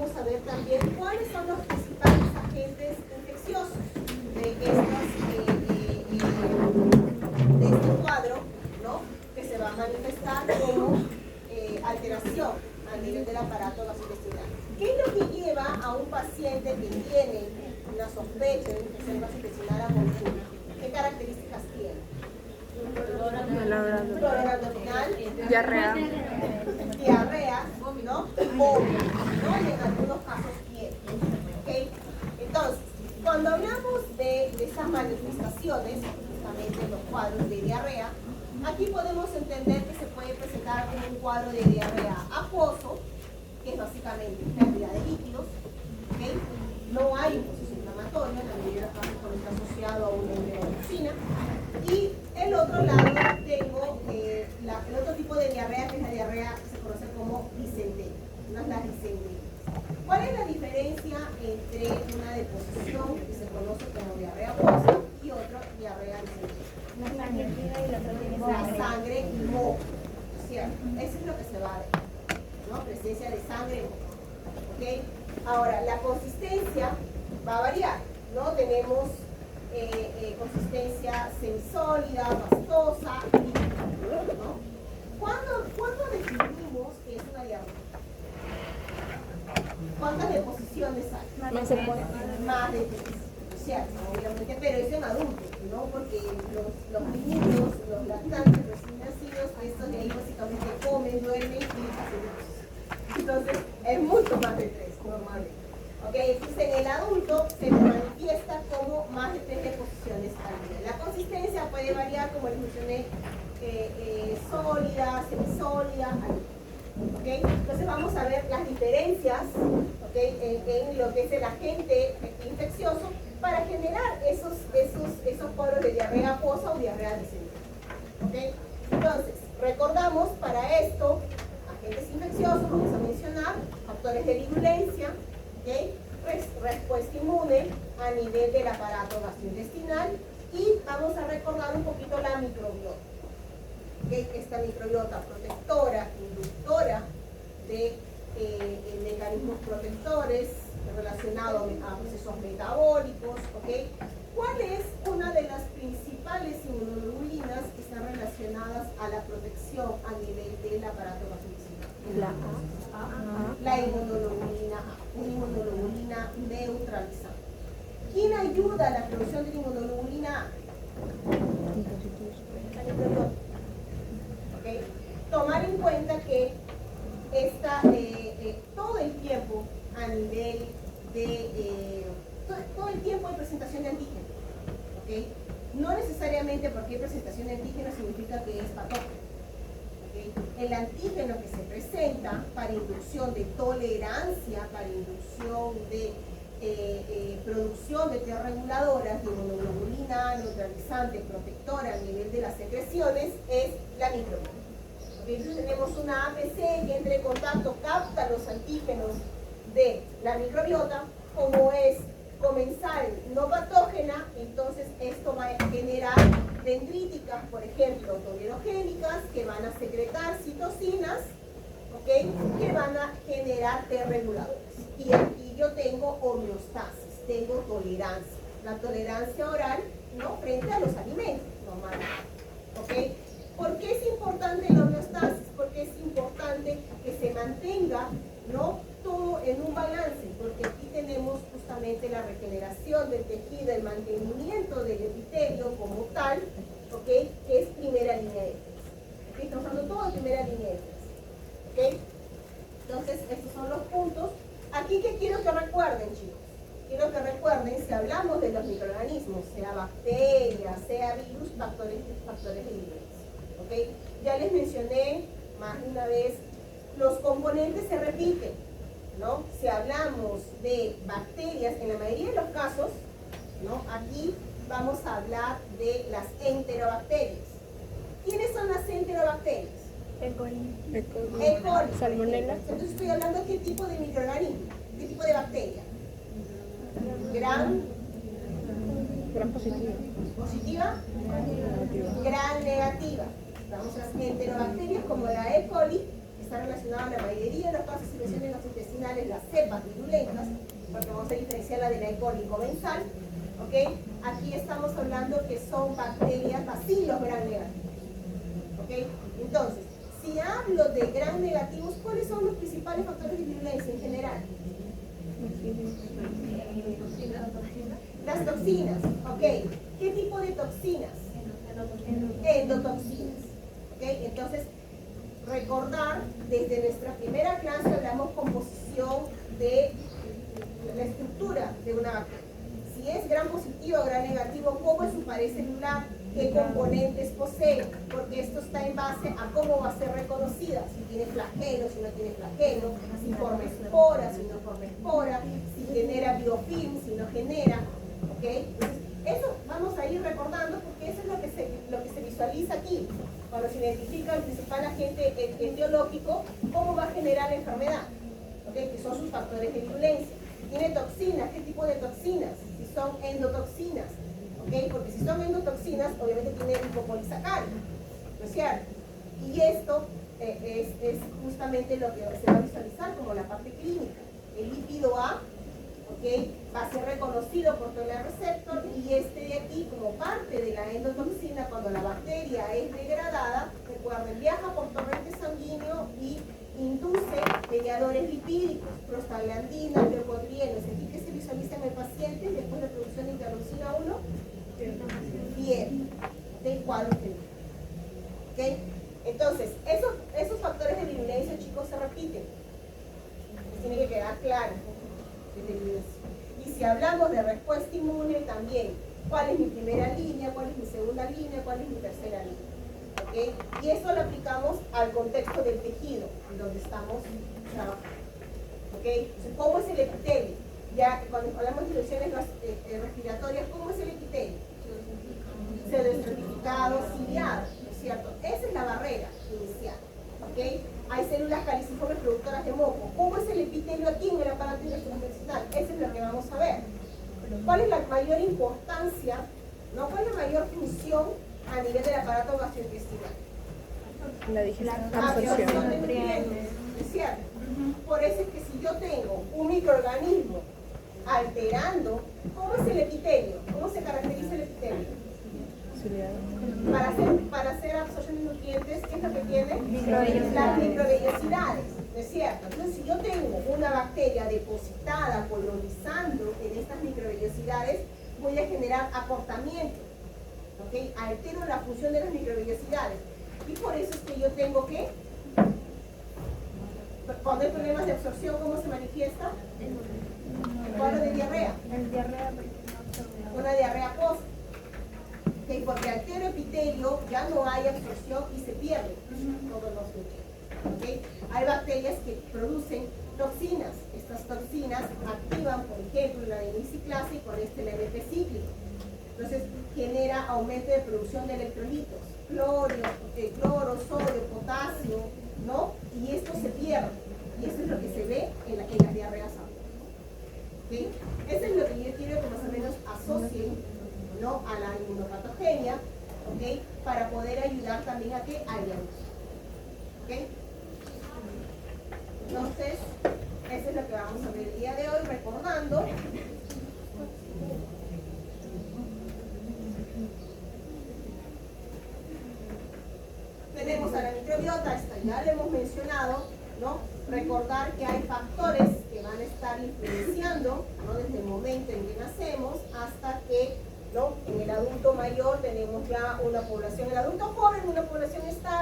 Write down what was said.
vamos a ver también cuáles son los principales agentes infecciosos de este cuadro, ¿no? Que se va a manifestar como alteración a nivel del aparato gastrointestinal. ¿Qué es lo que lleva a un paciente que tiene una sospecha de infección gastrointestinal a consulta? ¿Qué características tiene? Dolor abdominal, diarrea, ¿no? Vómito, ¿no? Y en algunos casos fiebre. ¿Okay? Entonces, cuando hablamos de esas manifestaciones, justamente los cuadros de diarrea, aquí podemos entender que se puede presentar como un cuadro de diarrea acuoso, que es básicamente pérdida de líquidos. ¿Okay? No hay un proceso inflamatorio, en la mayoría de los casos está asociado a una enterotoxina. Y el otro lado tengo el otro tipo de diarrea, que es la diarrea que se conoce como disentérica. No es la disentérica. ¿Cuál es la diferencia entre una deposición que se conoce como diarrea acuosa y otra diarrea disentérica? La sangre fría y la otra tiene La sangre y moco, ¿cierto? Eso es lo que se va a ver, ¿no? Presencia de sangre y moco. ¿Okay? Ahora, la consistencia va a variar, ¿no? Tenemos consistencia semisólida, pastosa, ¿no? ¿Cuándo definimos que es una diarrea? ¿Cuántas deposiciones hay? más se pone. Más de 3, ¿cierto? Obviamente, pero es en adultos, ¿no? Porque los niños, los lactantes recién nacidos, estos de ahí básicamente comen, duermen y hacen deposición. Entonces, es mucho más de 3, normalmente. ¿Ok? Entonces, en el adulto se manifiesta como más de 3 deposiciones al día. La consistencia puede variar, como les mencioné, sólida, semisólida, ¿okay? Entonces vamos a ver las diferencias, ¿okay? en lo que es el agente infeccioso para generar esos cuadros de diarrea acuosa o diarrea disentérica. ¿Okay? Entonces, recordamos para esto, agentes infecciosos, vamos a mencionar factores de virulencia, ¿okay? Respuesta inmune a nivel del aparato gastrointestinal y vamos a recordar un poquito la microbiota. ¿Okay? Esta microbiota protectora, inductora de mecanismos protectores relacionados a procesos metabólicos. ¿Okay? ¿Cuál es una de las principales inmunoglobulinas que están relacionadas a la protección a nivel del aparato gastrointestinal? La inmunoglobulina A, una inmunoglobulina neutralizante. ¿Quién ayuda a la producción de la inmunoglobulina A? La microbiota. ¿Okay? Tomar en cuenta que todo el tiempo a nivel de todo el tiempo hay presentación de antígeno. ¿Okay? No necesariamente porque hay presentación de antígeno significa que es patógeno. ¿Okay? El antígeno que se presenta para inducción de tolerancia, para inducción de producción de T reguladoras, de inmunoglobulina neutralizante, protectora a nivel de las secreciones, es la microbiota. ¿Okay? Entonces tenemos una APC que entra en contacto, capta los antígenos de la microbiota, como es comensal no patógena, entonces esto va a generar dendríticas, por ejemplo, tolerogénicas, que van a secretar citocinas, ¿okay? Que van a generar T reguladores. Y aquí yo tengo homeostasis, tengo tolerancia. La tolerancia oral, ¿no? Frente a los alimentos, normalmente. ¿Okay? ¿Por qué es importante la homeostasis? Porque es importante que se mantenga, ¿no? Todo en un balance, porque aquí tenemos justamente la regeneración del tejido, el mantenimiento del epitelio como tal, ¿okay? Que es primera línea de defensa. ¿Okay? Estamos hablando todo de primera línea de defensa. ¿Okay? Entonces, estos son los puntos. Aquí que quiero que recuerden, chicos. Quiero que recuerden, si hablamos de los microorganismos, sea bacterias, sea virus, factores de virulencia. ¿Okay? Ya les mencioné más de una vez, los componentes se repiten, ¿no? Si hablamos de bacterias, en la mayoría de los casos, ¿no? Aquí vamos a hablar de las enterobacterias. ¿Quiénes son las enterobacterias? E. coli. E. coli. Salmonella. Entonces estoy hablando de qué tipo de microorganismo, qué tipo de bacteria. Gran positiva. positiva, Negativa. gran negativa. Vamos a las enterobacterias como la E. coli, que está relacionado a la mayoría de las causas de infecciones gastrointestinales, las cepas virulentas, porque vamos a diferenciar la de la E. coli comensal, ¿ok? Aquí estamos hablando que son bacterias, bacilos gram negativos, ¿ok? Entonces, si hablo de gram negativos, ¿cuáles son los principales factores de virulencia en general? Las toxinas, ¿ok? ¿Qué tipo de toxinas? Endotoxinas, ¿ok? Entonces, recordar, desde nuestra primera clase hablamos composición de la estructura de una bacteria. Si es gram positivo o gram negativo, ¿cómo es su pared celular? ¿Qué componentes posee? Porque esto está en base a cómo va a ser reconocida, si tiene flagelo, si no tiene flagelo, si forma espora, si no forma espora, si genera biofilm, si no genera, ¿ok? Entonces, eso vamos a ir recordando porque eso es lo que se visualiza aquí. Cuando se identifica el principal agente etiológico, ¿cómo va a generar la enfermedad? ¿Ok? Que son sus factores de virulencia. Tiene toxinas, ¿qué tipo de toxinas? Si son endotoxinas, ¿ok? Porque si son endotoxinas, obviamente tiene lipopolisacáridos, ¿no es cierto? Y esto es justamente lo que se va a visualizar como la parte clínica. El lípido A, ¿ok? Va a ser reconocido por todo el receptor y este de aquí, como parte de la endotoxina, cuando la bacteria es degradada, recuerden, viaja por torrente sanguíneo y induce mediadores lipídicos, prostaglandinas, leucotrienos. Aquí que se visualiza en el paciente después de producción de interleucina 1, bien, de cuadro clínico. ¿Ok? Entonces, esos factores de virulencia, chicos, se repiten. Les tiene que quedar claro. Y si hablamos de respuesta inmune también, ¿cuál es mi primera línea? ¿Cuál es mi segunda línea? ¿Cuál es mi tercera línea? ¿Okay? Y eso lo aplicamos al contexto del tejido en donde estamos trabajando. ¿Okay? Entonces, ¿cómo es el epitelio? Ya cuando hablamos de infecciones respiratorias, ¿cómo es el epitelio? Pseudoestratificado, ciliado, ¿no es cierto? Esa es la barrera inicial. ¿Okay? Hay células caliciformes productoras de moco. ¿Cómo es el epitelio aquí en el aparato gastrointestinal? Eso es lo que vamos a ver. ¿Cuál es la mayor importancia, no? ¿Cuál es la mayor función a nivel del aparato gastrointestinal? La digestión. La absorción de nutrientes, ¿es cierto? Por eso es que si yo tengo un microorganismo alterando, ¿cómo es el epitelio? ¿Cómo se caracteriza el epitelio? Para hacer absorción de nutrientes, ¿qué es lo que tiene? Las microvellosidades, ¿no es cierto? Entonces, si yo tengo una bacteria depositada, colonizando en estas microvellosidades, voy a generar acortamiento, ¿ok? Altero la función de las microvellosidades. Y por eso es que yo tengo que, cuando hay problemas de absorción, ¿cómo se manifiesta? Cuadro de diarrea. Una diarrea post. ¿Okay? Porque altero epitelio ya no hay absorción y se pierden todos los nutrientes. ¿Okay? Hay bacterias que producen toxinas. Estas toxinas activan, por ejemplo, la diniciclasa y con el MP cíclico. Entonces genera aumento de producción de electrolitos, cloro, sodio, potasio, ¿no? Y esto se pierde. Y eso es lo que se ve en las diarreas agudas. ¿Okay? Eso es lo que yo quiero que más o menos asocien, ¿no? A la inmunopatogenia, ¿ok? Para poder ayudar también a que haya luz. ¿Ok? Entonces, eso es lo que vamos a ver el día de hoy, recordando. Tenemos a la microbiota, esta ya lo hemos mencionado, ¿no? Recordar que hay factores que van a estar influenciando, ¿no? Desde el momento en que nacemos hasta que, ¿no? En el adulto mayor tenemos ya una población, el adulto joven una población estable.